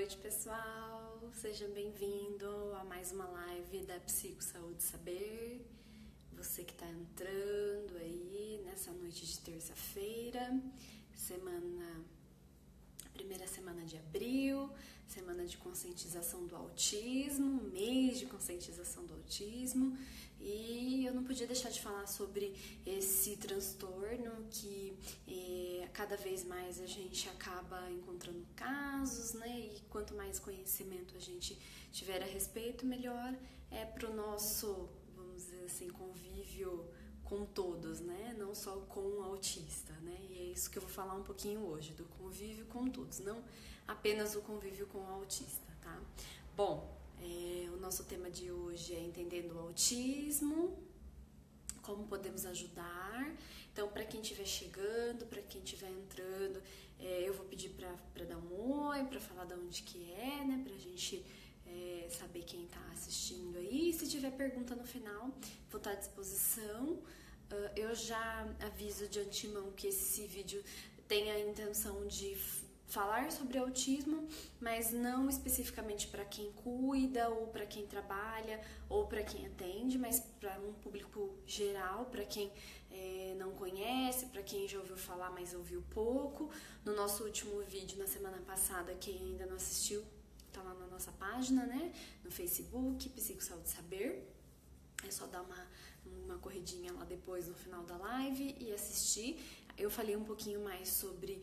noite, pessoal! Seja bem-vindo a mais uma live da Psico Saúde Saber. Você que está entrando aí nessa noite de terça-feira, primeira semana de abril, semana de conscientização do autismo, mês de conscientização do autismo, e eu não podia deixar de falar sobre esse transtorno que cada vez mais a gente acaba encontrando casos, né? E quanto mais conhecimento a gente tiver a respeito, melhor é para o nosso, vamos dizer assim, convívio com todos, né? Não só com o autista, né? E é isso que eu vou falar um pouquinho hoje, do convívio com todos, não apenas o convívio com o autista, tá? Bom, o nosso tema de hoje é entendendo o autismo, como podemos ajudar. Então, para quem estiver chegando, para quem estiver entrando, eu vou pedir para dar um oi, para falar de onde que é, né? Pra gente saber quem está assistindo aí. Se tiver pergunta no final, vou estar à disposição. Eu já aviso de antemão que esse vídeo tem a intenção de falar sobre autismo, mas não especificamente para quem cuida, ou para quem trabalha, ou para quem atende, mas para um público geral, para quem não conhece, para quem já ouviu falar, mas ouviu pouco. No nosso último vídeo, na semana passada, quem ainda não assistiu, tá lá na nossa página, né? No Facebook, Psico Saúde Saber. É só dar uma corridinha lá depois, no final da live, e assistir. Eu falei um pouquinho mais sobre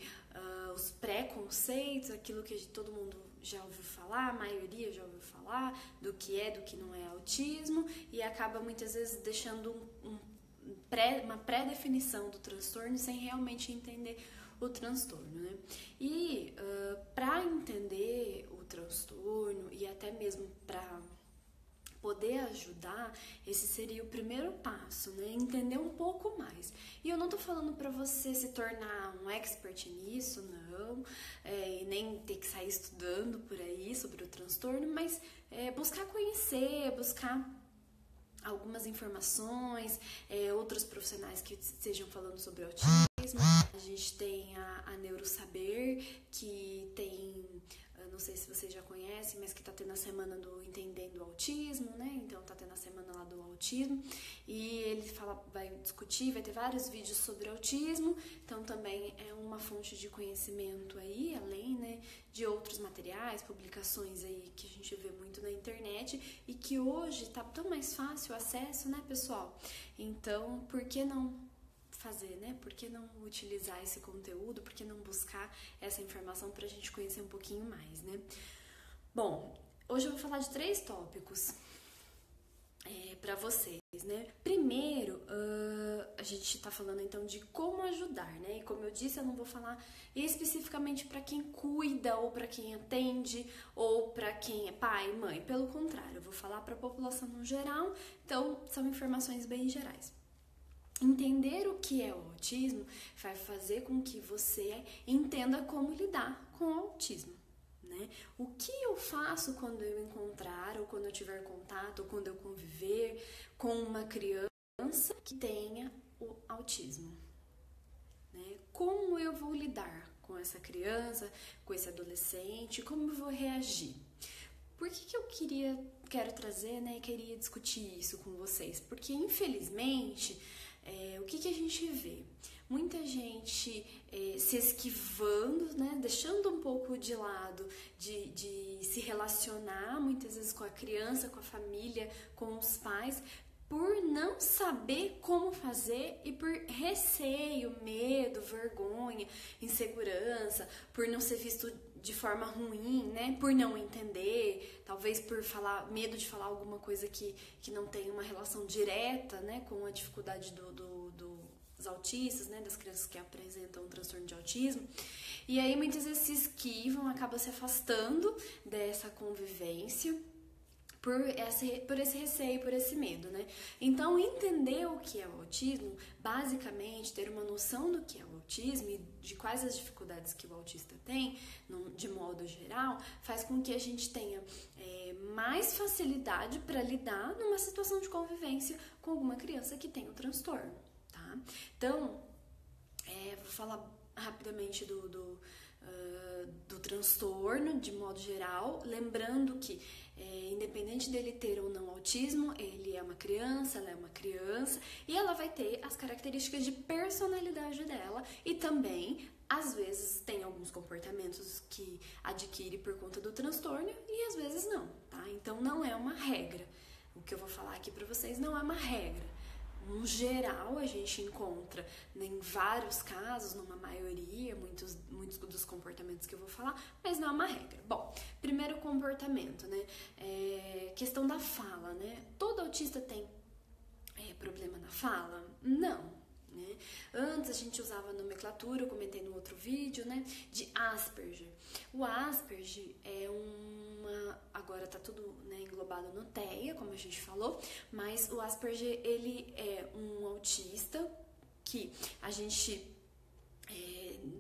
os preconceitos, aquilo que todo mundo já ouviu falar, a maioria já ouviu falar, do que não é autismo, e acaba muitas vezes deixando uma pré-definição do transtorno sem realmente entender o transtorno, né? E para entender o transtorno e até mesmo para poder ajudar, esse seria o primeiro passo, né? Entender um pouco mais. E eu não tô falando para você se tornar um expert nisso, não, e nem ter que sair estudando por aí sobre o transtorno, mas buscar conhecer, buscar algumas informações, outros profissionais que estejam falando sobre autismo. A gente tem a Neurosaber, que tem, não sei se vocês já conhecem, mas que tá tendo a semana do Entendendo o Autismo, né? Então tá tendo a semana lá do autismo, e ele vai discutir, vai ter vários vídeos sobre autismo, então também é uma fonte de conhecimento aí, além, né, de outros materiais, publicações aí que a gente vê muito na internet e que hoje tá tão mais fácil o acesso, né, pessoal? Então, por que não fazer, né? Por que não utilizar esse conteúdo? Por que não buscar essa informação para a gente conhecer um pouquinho mais, né? Bom, hoje eu vou falar de 3 tópicos para vocês, né? Primeiro, a gente tá falando então de como ajudar, né? E como eu disse, eu não vou falar especificamente para quem cuida, ou para quem atende, ou para quem é pai, mãe. Pelo contrário, eu vou falar para a população no geral, então são informações bem gerais. Entender o que é o autismo vai fazer com que você entenda como lidar com o autismo, né? O que eu faço quando eu encontrar, ou quando eu tiver contato, ou quando eu conviver com uma criança que tenha o autismo, né? Como eu vou lidar com essa criança, com esse adolescente, como eu vou reagir? Por que eu quero trazer, né, e queria discutir isso com vocês? Porque, infelizmente, o que a gente vê? Muita gente se esquivando, né, deixando um pouco de lado de se relacionar, muitas vezes com a criança, com a família, com os pais, por não saber como fazer e por receio, medo, vergonha, insegurança, por não ser visto de forma ruim, né? Por não entender, talvez por medo de falar alguma coisa que não tem uma relação direta, né, com a dificuldade dos autistas, né, das crianças que apresentam um transtorno de autismo. E aí muitas vezes se esquivam, acabam se afastando dessa convivência por esse receio, por esse medo, né? Então, entender o que é o autismo, basicamente, ter uma noção do que é o autismo e de quais as dificuldades que o autista tem, de modo geral, faz com que a gente tenha mais facilidade para lidar numa situação de convivência com alguma criança que tem o transtorno, tá? Então, vou falar rapidamente do transtorno, de modo geral, lembrando que, independente dele ter ou não autismo, ele é uma criança, ela é uma criança, e ela vai ter as características de personalidade dela, e também, às vezes, tem alguns comportamentos que adquire por conta do transtorno, e às vezes não, tá? Então, não é uma regra. O que eu vou falar aqui pra vocês não é uma regra. No geral, a gente encontra em vários casos, numa maioria, muitos dos comportamentos que eu vou falar, mas não é uma regra. Bom, primeiro comportamento, né? Questão da fala, né? Todo autista tem problema na fala? Não. Né? Antes a gente usava a nomenclatura, eu comentei no outro vídeo, né? De Asperger. O Asperger é agora tá tudo, né, englobado no TEA, como a gente falou, mas o Asperger, ele é um autista que a gente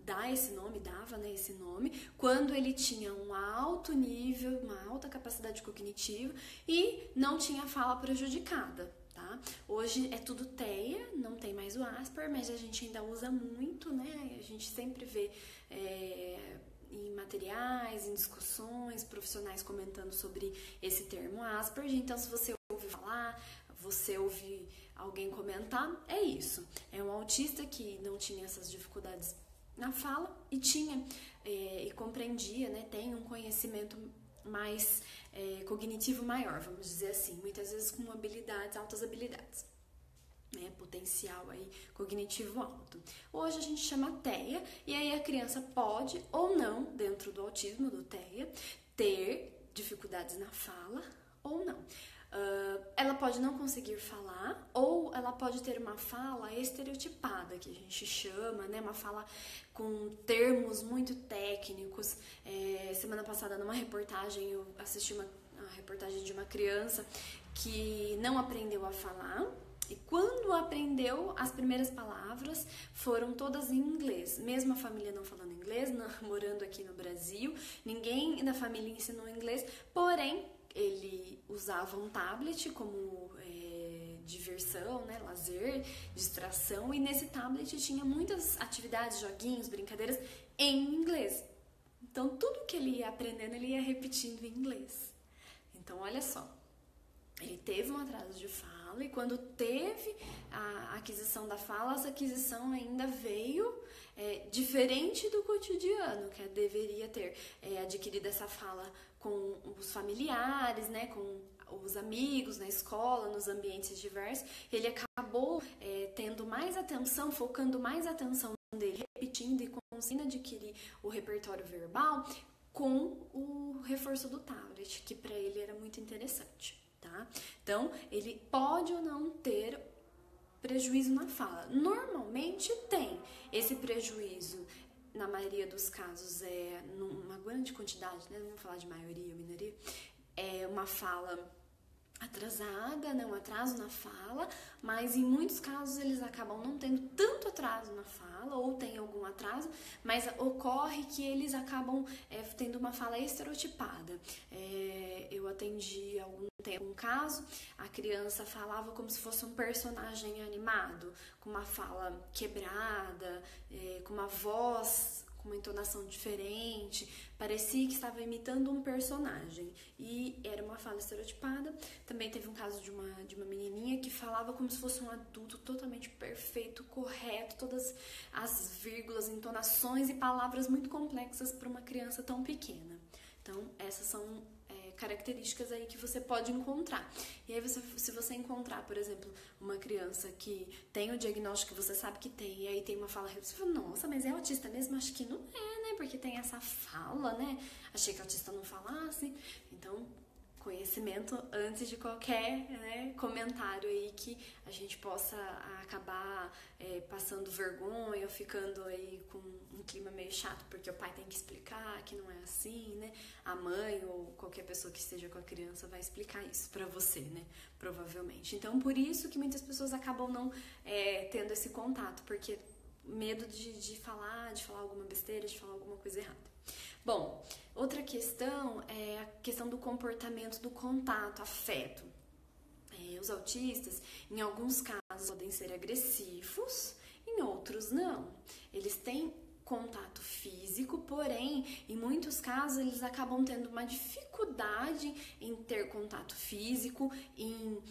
dava esse nome, quando ele tinha um alto nível, uma alta capacidade cognitiva e não tinha fala prejudicada. Tá? Hoje é tudo TEA, não tem mais o Asperger, mas a gente ainda usa muito, né? A gente sempre vê em materiais, em discussões, profissionais comentando sobre esse termo Asperger. Então, se você ouve falar, você ouve alguém comentar, é isso. É um autista que não tinha essas dificuldades na fala e tinha e compreendia, né? Tem um conhecimento mais cognitivo maior, vamos dizer assim, muitas vezes com altas habilidades, né, potencial aí cognitivo alto. Hoje a gente chama TEA, e aí a criança pode ou não, dentro do autismo, do TEA, ter dificuldades na fala ou não. Ela pode não conseguir falar, ou ela pode ter uma fala estereotipada, que a gente chama, né? Uma fala com termos muito técnicos. Semana passada, numa reportagem, eu assisti uma reportagem de uma criança que não aprendeu a falar, e quando aprendeu, as primeiras palavras foram todas em inglês. Mesmo a família não falando inglês, morando aqui no Brasil, ninguém da família ensinou inglês, porém, ele usava um tablet como diversão, né, lazer, distração, e nesse tablet tinha muitas atividades, joguinhos, brincadeiras em inglês. Então, tudo que ele ia aprendendo, ele ia repetindo em inglês. Então, olha só, ele teve um atraso de fala, e quando teve a aquisição da fala, essa aquisição ainda veio diferente do cotidiano, que deveria ter adquirido essa fala com os familiares, né, com os amigos, na escola, nos ambientes diversos. Ele acabou tendo mais atenção, focando mais atenção dele, repetindo e conseguindo adquirir o repertório verbal com o reforço do tablet, que para ele era muito interessante. Tá? Então, ele pode ou não ter prejuízo na fala. Normalmente tem esse prejuízo, na maioria dos casos, numa grande quantidade, né? Não vou falar de maioria ou minoria, é uma fala atrasada, né? Um atraso na fala, mas em muitos casos eles acabam não tendo tanto atraso na fala, ou tem algum atraso, mas ocorre que eles acabam tendo uma fala estereotipada. Eu atendi há algum tempo um caso, a criança falava como se fosse um personagem animado, com uma fala quebrada, com uma voz, com uma entonação diferente, parecia que estava imitando um personagem, e era uma fala estereotipada. Também teve um caso de uma menininha que falava como se fosse um adulto, totalmente perfeito, correto, todas as vírgulas, entonações e palavras muito complexas para uma criança tão pequena. Então, essas são características aí que você pode encontrar. E aí, se você encontrar, por exemplo, uma criança que tem o diagnóstico que você sabe que tem, e aí tem uma fala, você fala, nossa, mas é autista mesmo? Acho que não é, né? Porque tem essa fala, né? Achei que autista não falasse. Então, conhecimento antes de qualquer, né, comentário aí que a gente possa acabar passando vergonha ou ficando aí com um clima meio chato, porque o pai tem que explicar que não é assim, né? A mãe ou qualquer pessoa que esteja com a criança vai explicar isso pra você, né? Provavelmente. Então, por isso que muitas pessoas acabam não tendo esse contato, porque medo de falar alguma besteira, de falar alguma coisa errada. Bom, outra questão é a questão do comportamento do contato, afeto. Os autistas, em alguns casos, podem ser agressivos, em outros não. Eles têm contato físico, porém, em muitos casos, eles acabam tendo uma dificuldade em ter contato físico, em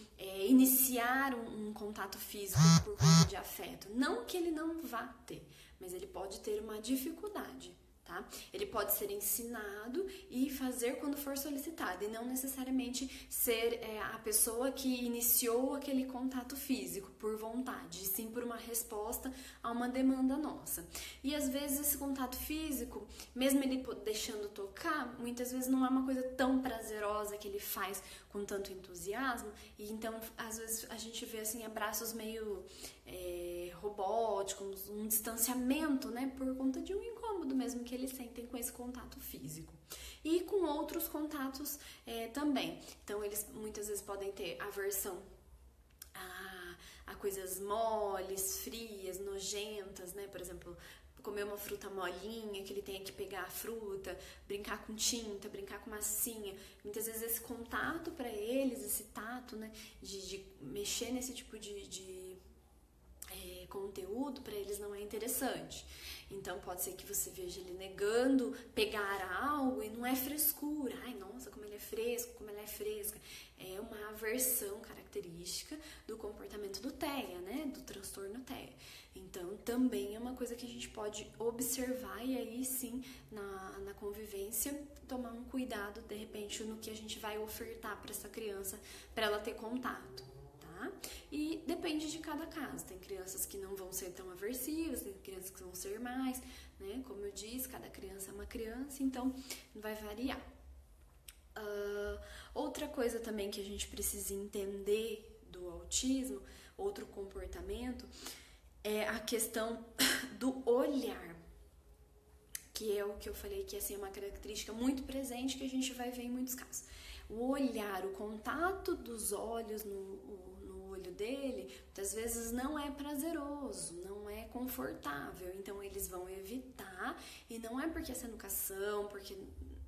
iniciar um contato físico por conta de afeto. Não que ele não vá ter, mas ele pode ter uma dificuldade. Tá? Ele pode ser ensinado e fazer quando for solicitado, e não necessariamente ser a pessoa que iniciou aquele contato físico por vontade, e sim por uma resposta a uma demanda nossa. E às vezes esse contato físico, mesmo ele deixando tocar, muitas vezes não é uma coisa tão prazerosa que ele faz com tanto entusiasmo, e então às vezes a gente vê assim abraços meio robóticos, um distanciamento, né, por conta de um incômodo mesmo que eles sentem com esse contato físico. E com outros contatos também. Então, eles muitas vezes podem ter aversão a coisas moles, frias, nojentas, né? Por exemplo, comer uma fruta molinha, que ele tenha que pegar a fruta, brincar com tinta, brincar com massinha. Muitas vezes esse contato para eles, esse tato, né, de mexer nesse tipo de conteúdo, para eles não é interessante. Então pode ser que você veja ele negando pegar algo e não é frescura. Ai, nossa, como ele é fresco, como ela é fresca. É uma aversão característica do comportamento do TEA, né? Do transtorno TEA. Então também é uma coisa que a gente pode observar e aí sim, na convivência, tomar um cuidado, de repente, no que a gente vai ofertar para essa criança, para ela ter contato. E depende de cada caso. Tem crianças que não vão ser tão aversivas, tem crianças que vão ser mais, né? Como eu disse, cada criança é uma criança, então vai variar. Outra coisa também que a gente precisa entender do autismo, outro comportamento, é a questão do olhar, que é o que eu falei que assim, é uma característica muito presente que a gente vai ver em muitos casos. O olhar, o contato dos olhos no olho dele, muitas vezes não é prazeroso, não é confortável, então eles vão evitar, e não é porque essa educação, porque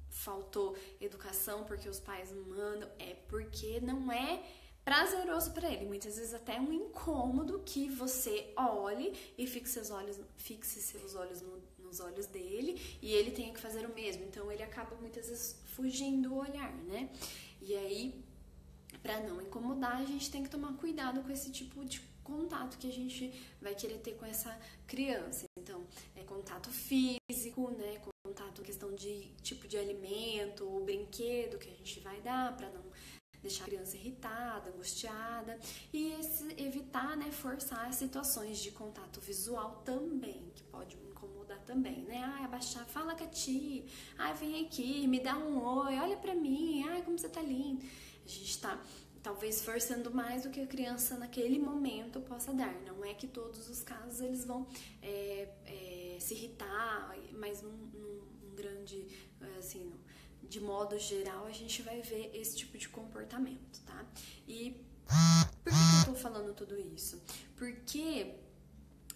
faltou educação, porque os pais não mandam, é porque não é prazeroso para ele, muitas vezes até um incômodo que você olhe e fixe seus olhos nos olhos dele e ele tenha que fazer o mesmo, então ele acaba muitas vezes fugindo do olhar, né? E aí, para não incomodar, a gente tem que tomar cuidado com esse tipo de contato que a gente vai querer ter com essa criança. Então, é contato físico, né? Contato, questão de tipo de alimento ou brinquedo que a gente vai dar para não deixar a criança irritada, angustiada, e evitar, né, forçar situações de contato visual também, que pode incomodar também, né? Ai, abaixar, fala com a tia, ai, vem aqui, me dá um oi, olha pra mim, ai, como você tá lindo. A gente tá talvez forçando mais do que a criança naquele momento possa dar. Não é que todos os casos eles vão se irritar, mas num grande, assim, de modo geral, a gente vai ver esse tipo de comportamento, tá? E por que eu tô falando tudo isso? Porque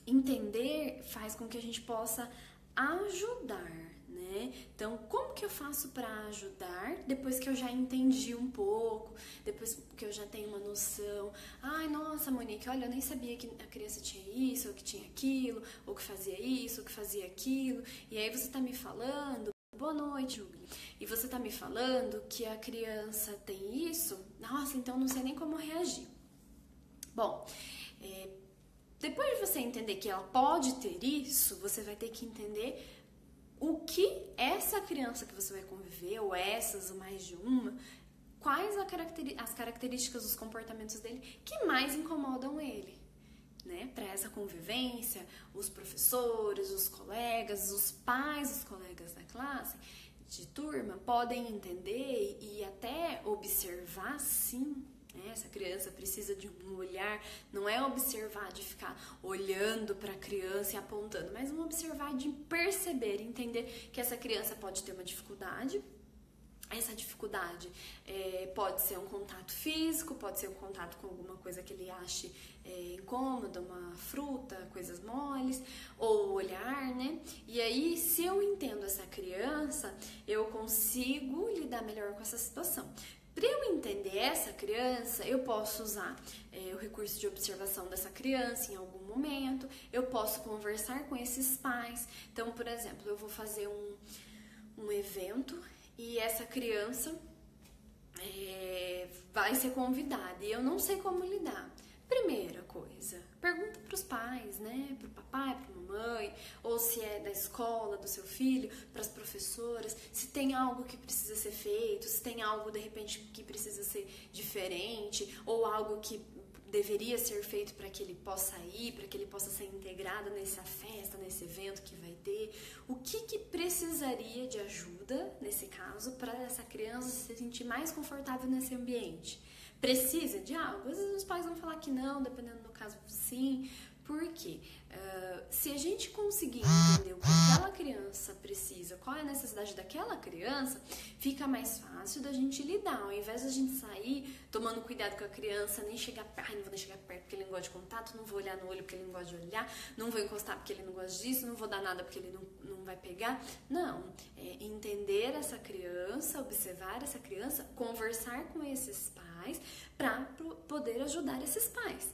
entender faz com que a gente possa ajudar, né? Então, como que eu faço para ajudar depois que eu já entendi um pouco, depois que eu já tenho uma noção? Ai, nossa, Monique, olha, eu nem sabia que a criança tinha isso, ou que tinha aquilo, ou que fazia isso, ou que fazia aquilo. E aí você tá me falando, boa noite, Júlia. E você tá me falando que a criança tem isso? Nossa, então não sei nem como reagir. Bom, depois de você entender que ela pode ter isso, você vai ter que entender o que essa criança que você vai conviver, ou essas, ou mais de uma, quais as características dos comportamentos dele que mais incomodam ele, né? Para essa convivência, os professores, os colegas, os pais, os colegas da classe, de turma, podem entender e até observar, sim. Essa criança precisa de um olhar, não é observar de ficar olhando para a criança e apontando, mas um observar de perceber, entender que essa criança pode ter uma dificuldade. Essa dificuldade pode ser um contato físico, pode ser um contato com alguma coisa que ele ache incômoda, uma fruta, coisas moles, ou o olhar, né? E aí, se eu entendo essa criança, eu consigo lidar melhor com essa situação. Para eu entender essa criança, eu posso usar o recurso de observação dessa criança em algum momento, eu posso conversar com esses pais. Então, por exemplo, eu vou fazer um evento e essa criança vai ser convidada e eu não sei como lidar. Primeira coisa, pergunta para os pais, né? Para o papai, para a mamãe, ou se é da escola, do seu filho, para as professoras, se tem algo que precisa ser feito, se tem algo de repente que precisa ser diferente, ou algo que deveria ser feito para que ele possa ir, para que ele possa ser integrado nessa festa, nesse evento que vai ter. O que precisaria de ajuda, nesse caso, para essa criança se sentir mais confortável nesse ambiente? Precisa de algo? Às vezes os pais vão falar que não, dependendo do caso, sim. Por quê? Se a gente conseguir entender o que aquela criança precisa, qual é a necessidade daquela criança, fica mais fácil da gente lidar. Ao invés de a gente sair tomando cuidado com a criança, nem chegar perto, não vou nem chegar perto porque ele não gosta de contato, não vou olhar no olho porque ele não gosta de olhar, não vou encostar porque ele não gosta disso, não vou dar nada porque ele não vai pegar. Não, entender essa criança, observar essa criança, conversar com esses pais para poder ajudar esses pais.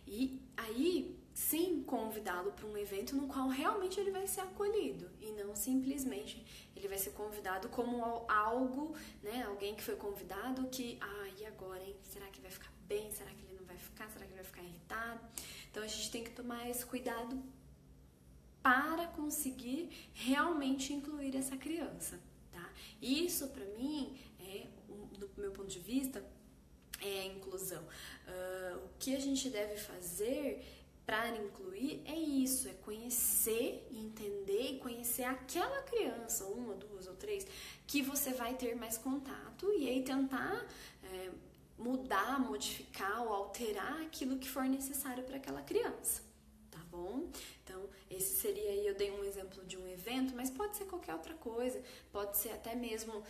E aí, sim, convidá-lo para um evento no qual realmente ele vai ser acolhido e não simplesmente ele vai ser convidado como algo, né, alguém que foi convidado que, e agora, hein? Será que vai ficar bem? Será que ele não vai ficar? Será que ele vai ficar irritado? Então a gente tem que tomar esse cuidado para conseguir realmente incluir essa criança, tá? Isso para mim do meu ponto de vista, é a inclusão. O que a gente deve fazer para incluir é isso, é conhecer, entender e conhecer aquela criança, uma, duas ou três, que você vai ter mais contato e aí tentar mudar, modificar ou alterar aquilo que for necessário para aquela criança, tá bom? Então, esse seria aí, eu dei um exemplo de um evento, mas pode ser qualquer outra coisa, pode ser até mesmo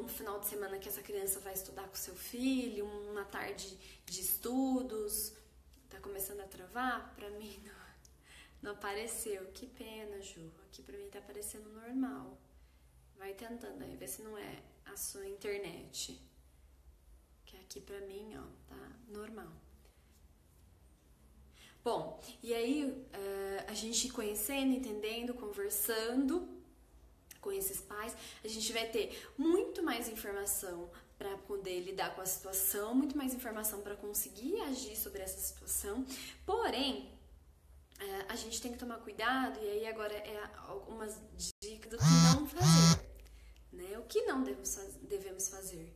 um final de semana que essa criança vai estudar com seu filho, uma tarde de estudos. Tá começando a travar? Pra mim não apareceu. Que pena, Ju. Aqui pra mim tá aparecendo normal. Vai tentando aí, ver se não é a sua internet. Que aqui pra mim, ó, tá normal. Bom, e aí a gente conhecendo, entendendo, conversando com esses pais, a gente vai ter muito mais informação para poder lidar com a situação, muito mais informação para conseguir agir sobre essa situação. Porém, a gente tem que tomar cuidado, e aí agora algumas dicas do que não fazer, né? O que não devemos fazer?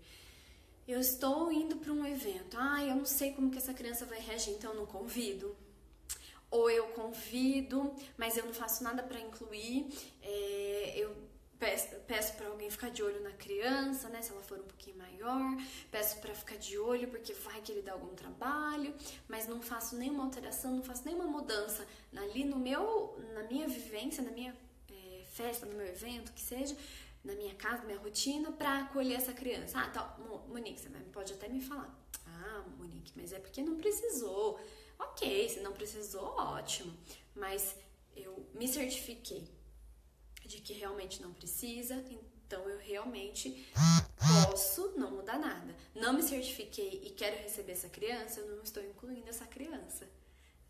Eu estou indo para um evento, eu não sei como que essa criança vai reagir, então eu não convido. Ou eu convido, mas eu não faço nada para incluir, eu peço para alguém ficar de olho na criança, né, se ela for um pouquinho maior, peço para ficar de olho porque vai que ele dá algum trabalho, mas não faço nenhuma alteração, não faço nenhuma mudança ali na minha vivência, na minha festa, no meu evento, que seja, na minha casa, na minha rotina, para acolher essa criança. Tá, Monique, você pode até me falar. Monique, mas é porque não precisou. Ok, se não precisou, ótimo, mas eu me certifiquei de que realmente não precisa, então eu realmente posso não mudar nada. Não me certifiquei e quero receber essa criança, eu não estou incluindo essa criança,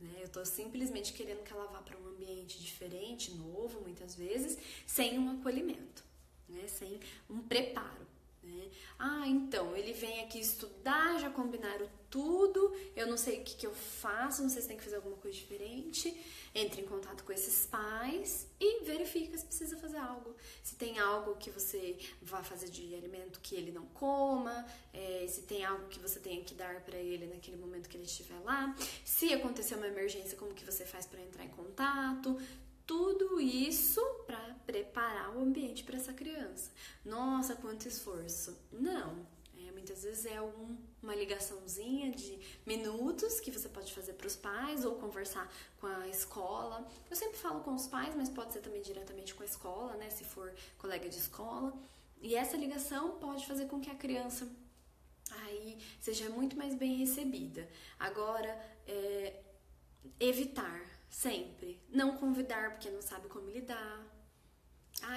né? Eu estou simplesmente querendo que ela vá para um ambiente diferente, novo, muitas vezes, sem um acolhimento, né? Sem um preparo, né? Então, ele vem aqui estudar, já combinaram tudo, eu não sei o que eu faço, não sei se tem que fazer alguma coisa diferente. Entre em contato com esses pais e verifica se precisa fazer algo. Se tem algo que você vai fazer de alimento que ele não coma, se tem algo que você tenha que dar para ele naquele momento que ele estiver lá. Se acontecer uma emergência, como que você faz para entrar em contato. Tudo isso para preparar o ambiente para essa criança. Nossa, quanto esforço. Não. Muitas vezes é uma ligaçãozinha de minutos que você pode fazer para os pais ou conversar com a escola. Eu sempre falo com os pais, mas pode ser também diretamente com a escola, né? Se for colega de escola. E essa ligação pode fazer com que a criança aí seja muito mais bem recebida. Agora, evitar sempre. Não convidar porque não sabe como lidar.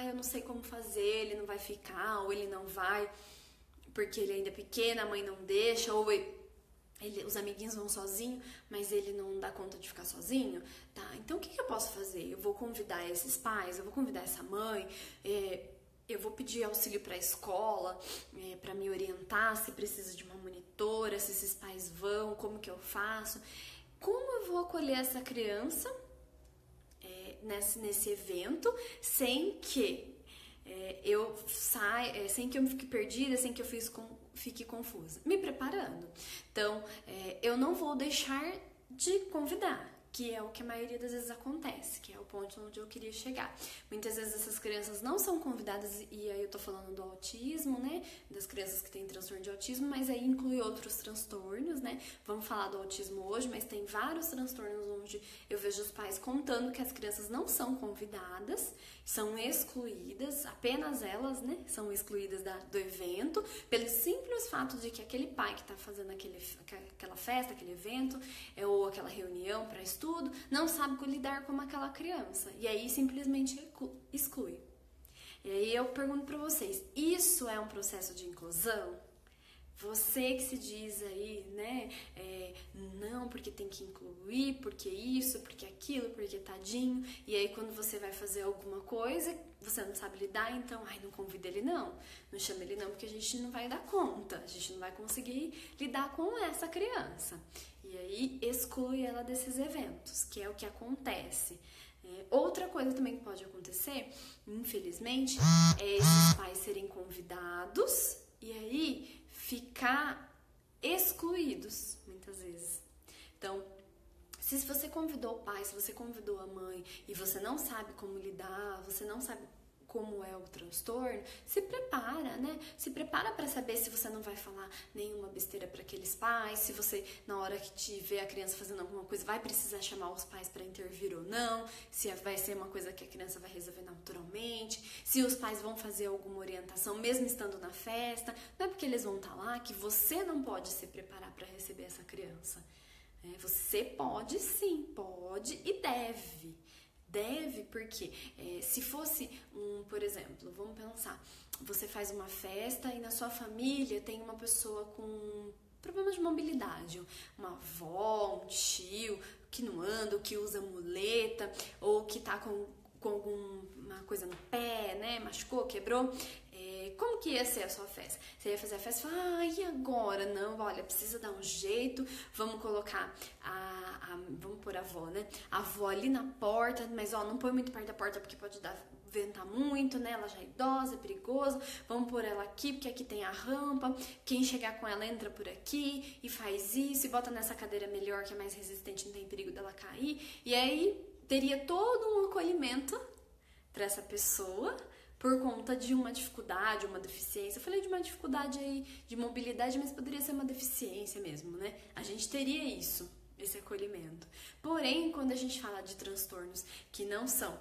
Eu não sei como fazer, ele não vai ficar ou ele não vai porque ele ainda é pequeno, a mãe não deixa, ou os amiguinhos vão sozinho, mas ele não dá conta de ficar sozinho, tá? Então o que eu posso fazer? Eu vou convidar esses pais, eu vou convidar essa mãe, eu vou pedir auxílio para a escola, para me orientar se precisa de uma monitora, se esses pais vão, como que eu faço, como eu vou acolher essa criança nesse evento sem que eu saia, sem que eu fique perdida, sem que eu fique confusa, me preparando. Então, eu não vou deixar de convidar, que é o que a maioria das vezes acontece, que é o ponto onde eu queria chegar. Muitas vezes essas crianças não são convidadas, e aí eu tô falando do autismo, né, das crianças que têm transtorno de autismo, mas aí inclui outros transtornos, né, vamos falar do autismo hoje, mas tem vários transtornos onde eu vejo os pais contando que as crianças não são convidadas, são excluídas, apenas elas, né, são excluídas do evento, pelo simples fato de que aquele pai que tá fazendo aquela festa, aquele evento, ou aquela reunião para estudo, não sabe lidar com aquela criança. E aí simplesmente exclui. E aí eu pergunto para vocês, isso é um processo de inclusão? Você que se diz aí, né, não, porque tem que incluir, porque isso, porque aquilo, porque tadinho, e aí quando você vai fazer alguma coisa, você não sabe lidar, então, não convida ele não chama ele não, porque a gente não vai dar conta, a gente não vai conseguir lidar com essa criança. E aí exclui ela desses eventos, que é o que acontece. Outra coisa também que pode acontecer, infelizmente, é esses pais serem convidados e aí ficar excluídos, muitas vezes. Então, se você convidou o pai, se você convidou a mãe e você não sabe como lidar, você não sabe como é o transtorno, se prepara, né? Se prepara para saber se você não vai falar nenhuma besteira para aqueles pais, se você, na hora que te vê a criança fazendo alguma coisa, vai precisar chamar os pais para intervir ou não, se vai ser uma coisa que a criança vai resolver naturalmente, se os pais vão fazer alguma orientação, mesmo estando na festa, não é porque eles vão estar lá que você não pode se preparar para receber essa criança. Você pode sim, pode e deve. Deve, porque se fosse por exemplo, vamos pensar, você faz uma festa e na sua família tem uma pessoa com problemas de mobilidade, uma avó, um tio que não anda, ou que usa muleta, ou que tá com alguma coisa no pé, né, machucou, quebrou. Como que ia ser a sua festa? Você ia fazer a festa e falar, e agora? Não, olha, precisa dar um jeito, vamos colocar vamos pôr a avó, né? A avó ali na porta, mas não põe muito perto da porta porque pode ventar muito, né? Ela já é idosa, é perigoso, vamos pôr ela aqui porque aqui tem a rampa, quem chegar com ela entra por aqui e faz isso, e bota nessa cadeira melhor que é mais resistente, não tem perigo dela cair, e aí teria todo um acolhimento para essa pessoa, por conta de uma dificuldade, uma deficiência. Eu falei de uma dificuldade aí de mobilidade, mas poderia ser uma deficiência mesmo, né? A gente teria isso, esse acolhimento. Porém, quando a gente fala de transtornos que não são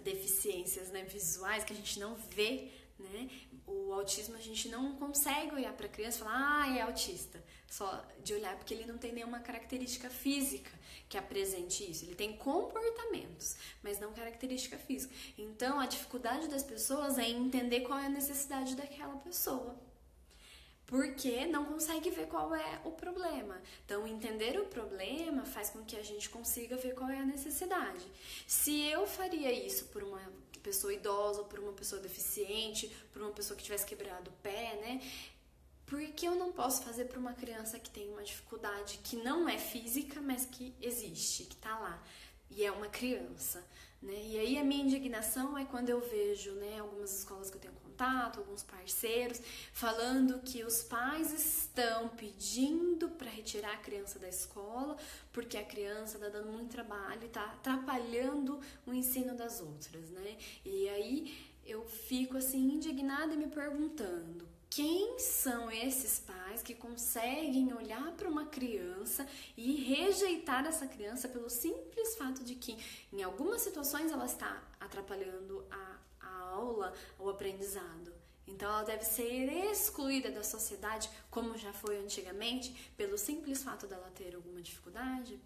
deficiências, né, visuais, que a gente não vê, né? O autismo, a gente não consegue olhar para a criança e falar, é autista. Só de olhar, porque ele não tem nenhuma característica física que apresente isso. Ele tem comportamentos, mas não característica física. Então, a dificuldade das pessoas é entender qual é a necessidade daquela pessoa, porque não consegue ver qual é o problema. Então, entender o problema faz com que a gente consiga ver qual é a necessidade. Se eu faria isso por uma pessoa idosa, por uma pessoa deficiente, por uma pessoa que tivesse quebrado o pé, né? Por que eu não posso fazer para uma criança que tem uma dificuldade que não é física, mas que existe, que está lá, e é uma criança, né? E aí a minha indignação é quando eu vejo, né, algumas escolas que eu tenho contato, alguns parceiros, falando que os pais estão pedindo para retirar a criança da escola, porque a criança está dando muito trabalho e está atrapalhando o ensino das outras, né? E aí eu fico assim indignada e me perguntando, quem são esses pais que conseguem olhar para uma criança e rejeitar essa criança pelo simples fato de que, em algumas situações, ela está atrapalhando a aula, o aprendizado? Então, ela deve ser excluída da sociedade, como já foi antigamente, pelo simples fato dela ter alguma dificuldade?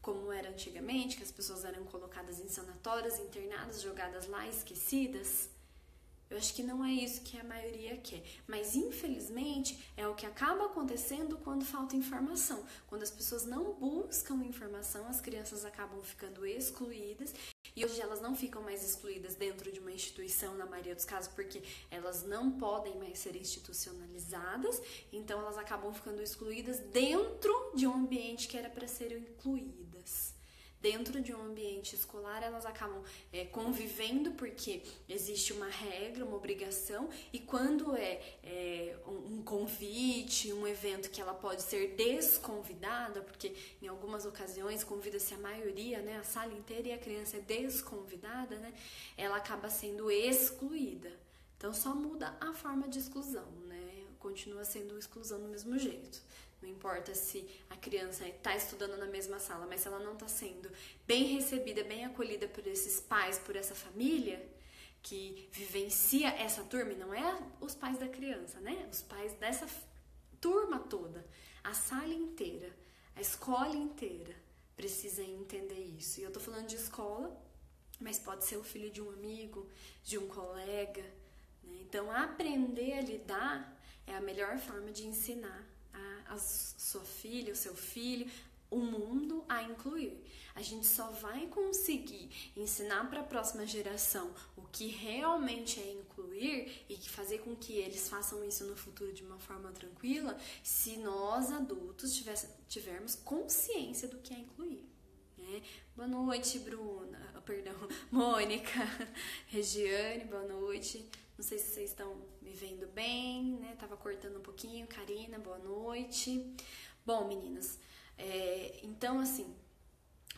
Como era antigamente, que as pessoas eram colocadas em sanatórios, internadas, jogadas lá, esquecidas? Eu acho que não é isso que a maioria quer, mas infelizmente é o que acaba acontecendo quando falta informação. Quando as pessoas não buscam informação, as crianças acabam ficando excluídas, e hoje elas não ficam mais excluídas dentro de uma instituição, na maioria dos casos, porque elas não podem mais ser institucionalizadas, então elas acabam ficando excluídas dentro de um ambiente que era para serem incluídas. Dentro de um ambiente escolar, elas acabam convivendo porque existe uma regra, uma obrigação, e quando um convite, um evento que ela pode ser desconvidada, porque em algumas ocasiões convida-se a maioria, né, a sala inteira, e a criança é desconvidada, né, ela acaba sendo excluída. Então só muda a forma de exclusão, né, continua sendo exclusão do mesmo jeito. Não importa se a criança está estudando na mesma sala, mas se ela não está sendo bem recebida, bem acolhida por esses pais, por essa família que vivencia essa turma, e não é os pais da criança, né? Os pais dessa turma toda, a sala inteira, a escola inteira precisa entender isso. E eu tô falando de escola, mas pode ser o filho de um amigo, de um colega, né? Então, aprender a lidar é a melhor forma de ensinar a sua filha, o seu filho, o mundo a incluir. A gente só vai conseguir ensinar para a próxima geração o que realmente é incluir e fazer com que eles façam isso no futuro de uma forma tranquila, se nós adultos tivermos consciência do que é incluir. Né? Boa noite, Mônica, Regiane, boa noite. Não sei se vocês estão me vendo bem, né? Tava cortando um pouquinho. Karina, boa noite. Bom, meninas, então, assim,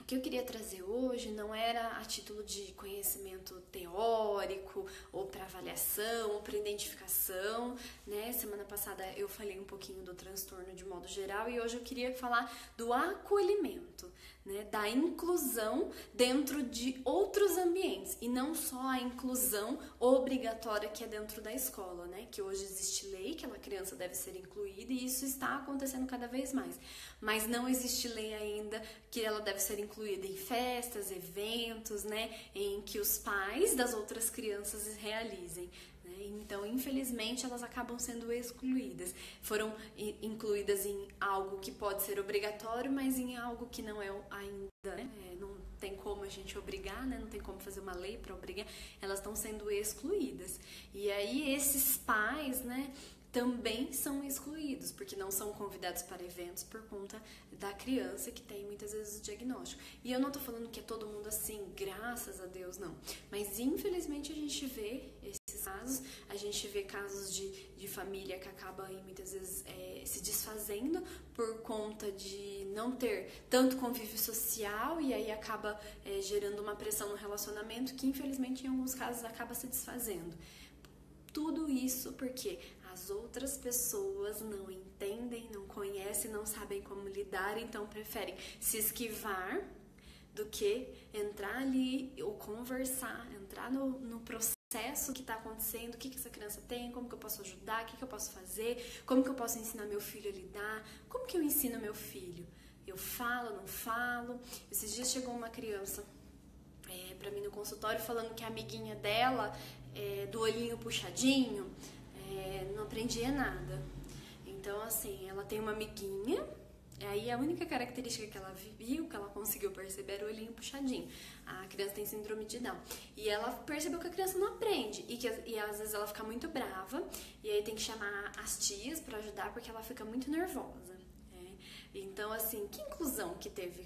o que eu queria trazer hoje não era a título de conhecimento teórico, ou para avaliação, ou para identificação, né? Semana passada eu falei um pouquinho do transtorno de modo geral, e hoje eu queria falar do acolhimento, né? Da inclusão dentro de outros ambientes, e não só a inclusão obrigatória que é dentro da escola, né? Que hoje existe lei que a criança deve ser incluída, e isso está acontecendo cada vez mais. Mas não existe lei ainda que ela deve ser incluída em festas, eventos, né, em que os pais das outras crianças realizem. Né? Então, infelizmente, elas acabam sendo excluídas. Foram incluídas em algo que pode ser obrigatório, mas em algo que não é ainda, né? Não tem como a gente obrigar, né? Não tem como fazer uma lei para obrigar. Elas estão sendo excluídas. E aí, esses pais, né, também são excluídos, porque não são convidados para eventos por conta da criança que tem muitas vezes o diagnóstico. E eu não tô falando que é todo mundo assim, graças a Deus, não. Mas infelizmente a gente vê esses casos, a gente vê casos de família que acaba aí, muitas vezes se desfazendo por conta de não ter tanto convívio social, e aí acaba gerando uma pressão no relacionamento que infelizmente em alguns casos acaba se desfazendo. Tudo isso porque as outras pessoas não entendem, não conhecem, não sabem como lidar, então preferem se esquivar do que entrar ali ou conversar, entrar no processo que está acontecendo, o que essa criança tem, como que eu posso ajudar, o que eu posso fazer, como que eu posso ensinar meu filho a lidar, como que eu ensino meu filho? Eu falo, não falo? Esses dias chegou uma criança pra mim no consultório falando que a amiguinha dela, do olhinho puxadinho, não aprendia nada. Então, assim, ela tem uma amiguinha, aí a única característica que ela viu, que ela conseguiu perceber, era o olhinho puxadinho. A criança tem síndrome de Down. E ela percebeu que a criança não aprende, e às vezes ela fica muito brava, e aí tem que chamar as tias pra ajudar, porque ela fica muito nervosa. Então, assim, que inclusão que teve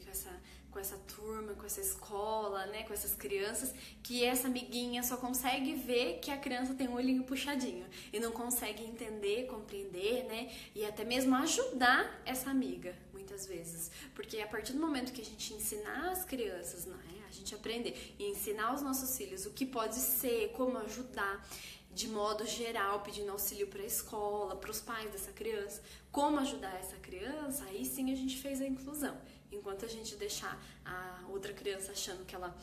com essa turma, com essa escola, né, com essas crianças, que essa amiguinha só consegue ver que a criança tem um olhinho puxadinho e não consegue entender, compreender, né, e até mesmo ajudar essa amiga, muitas vezes. Porque a partir do momento que a gente ensinar as crianças, né, a gente aprender e ensinar aos nossos filhos o que pode ser, como ajudar, de modo geral, pedindo auxílio para a escola, para os pais dessa criança, como ajudar essa criança, aí sim a gente fez a inclusão. Enquanto a gente deixar a outra criança achando que ela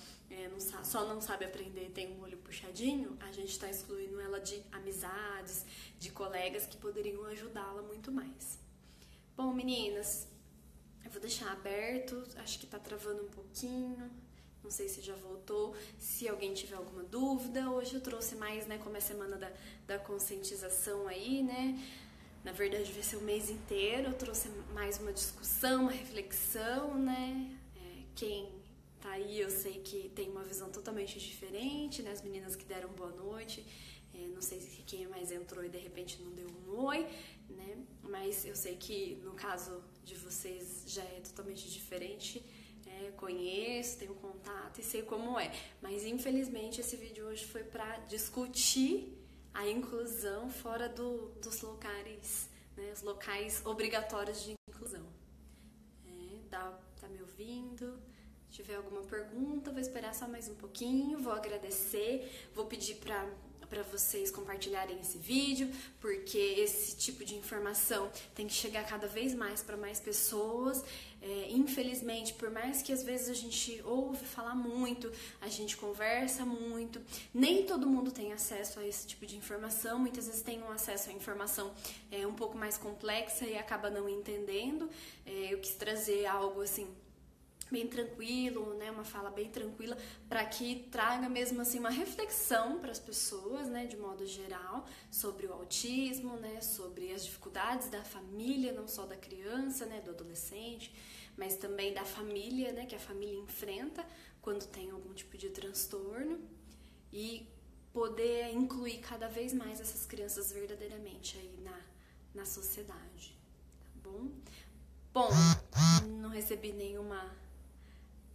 só não sabe aprender e tem um olho puxadinho, a gente está excluindo ela de amizades, de colegas que poderiam ajudá-la muito mais. Bom, meninas, eu vou deixar aberto, acho que tá travando um pouquinho, Não sei se já voltou, se alguém tiver alguma dúvida. Hoje eu trouxe mais, né, como é a semana da conscientização aí, né? Na verdade vai ser o mês inteiro, eu trouxe mais uma discussão, uma reflexão, né? Quem tá aí eu sei que tem uma visão totalmente diferente, né? As meninas que deram boa noite, não sei se quem mais entrou e de repente não deu um oi, né? Mas eu sei que no caso de vocês já é totalmente diferente. Conheço, tenho contato e sei como é. Mas infelizmente esse vídeo hoje foi para discutir a inclusão fora dos locais, né? Os locais obrigatórios de inclusão. Tá me ouvindo? Se tiver alguma pergunta, vou esperar só mais um pouquinho, vou agradecer, vou pedir para vocês compartilharem esse vídeo, porque esse tipo de informação tem que chegar cada vez mais para mais pessoas. Infelizmente, por mais que às vezes a gente ouve falar muito, a gente conversa muito, nem todo mundo tem acesso a esse tipo de informação. Muitas vezes tem um acesso à informação um pouco mais complexa e acaba não entendendo. Eu quis trazer algo assim bem tranquilo, né, uma fala bem tranquila, para que traga mesmo assim uma reflexão para as pessoas, né, de modo geral, sobre o autismo, né, sobre as dificuldades da família, não só da criança, né, do adolescente, mas também da família, né, que a família enfrenta quando tem algum tipo de transtorno, e poder incluir cada vez mais essas crianças verdadeiramente aí na sociedade, tá bom? Bom, não recebi nenhuma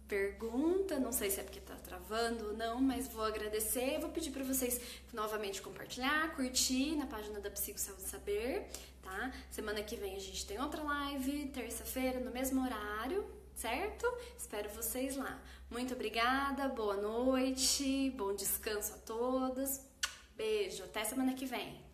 pergunta, não sei se é porque tá travando ou não, mas vou agradecer, vou pedir para vocês novamente compartilhar, curtir na página da Psico Saúde Saber, tá? Semana que vem a gente tem outra live, terça-feira, no mesmo horário, certo? Espero vocês lá. Muito obrigada, boa noite, bom descanso a todos, beijo, até semana que vem.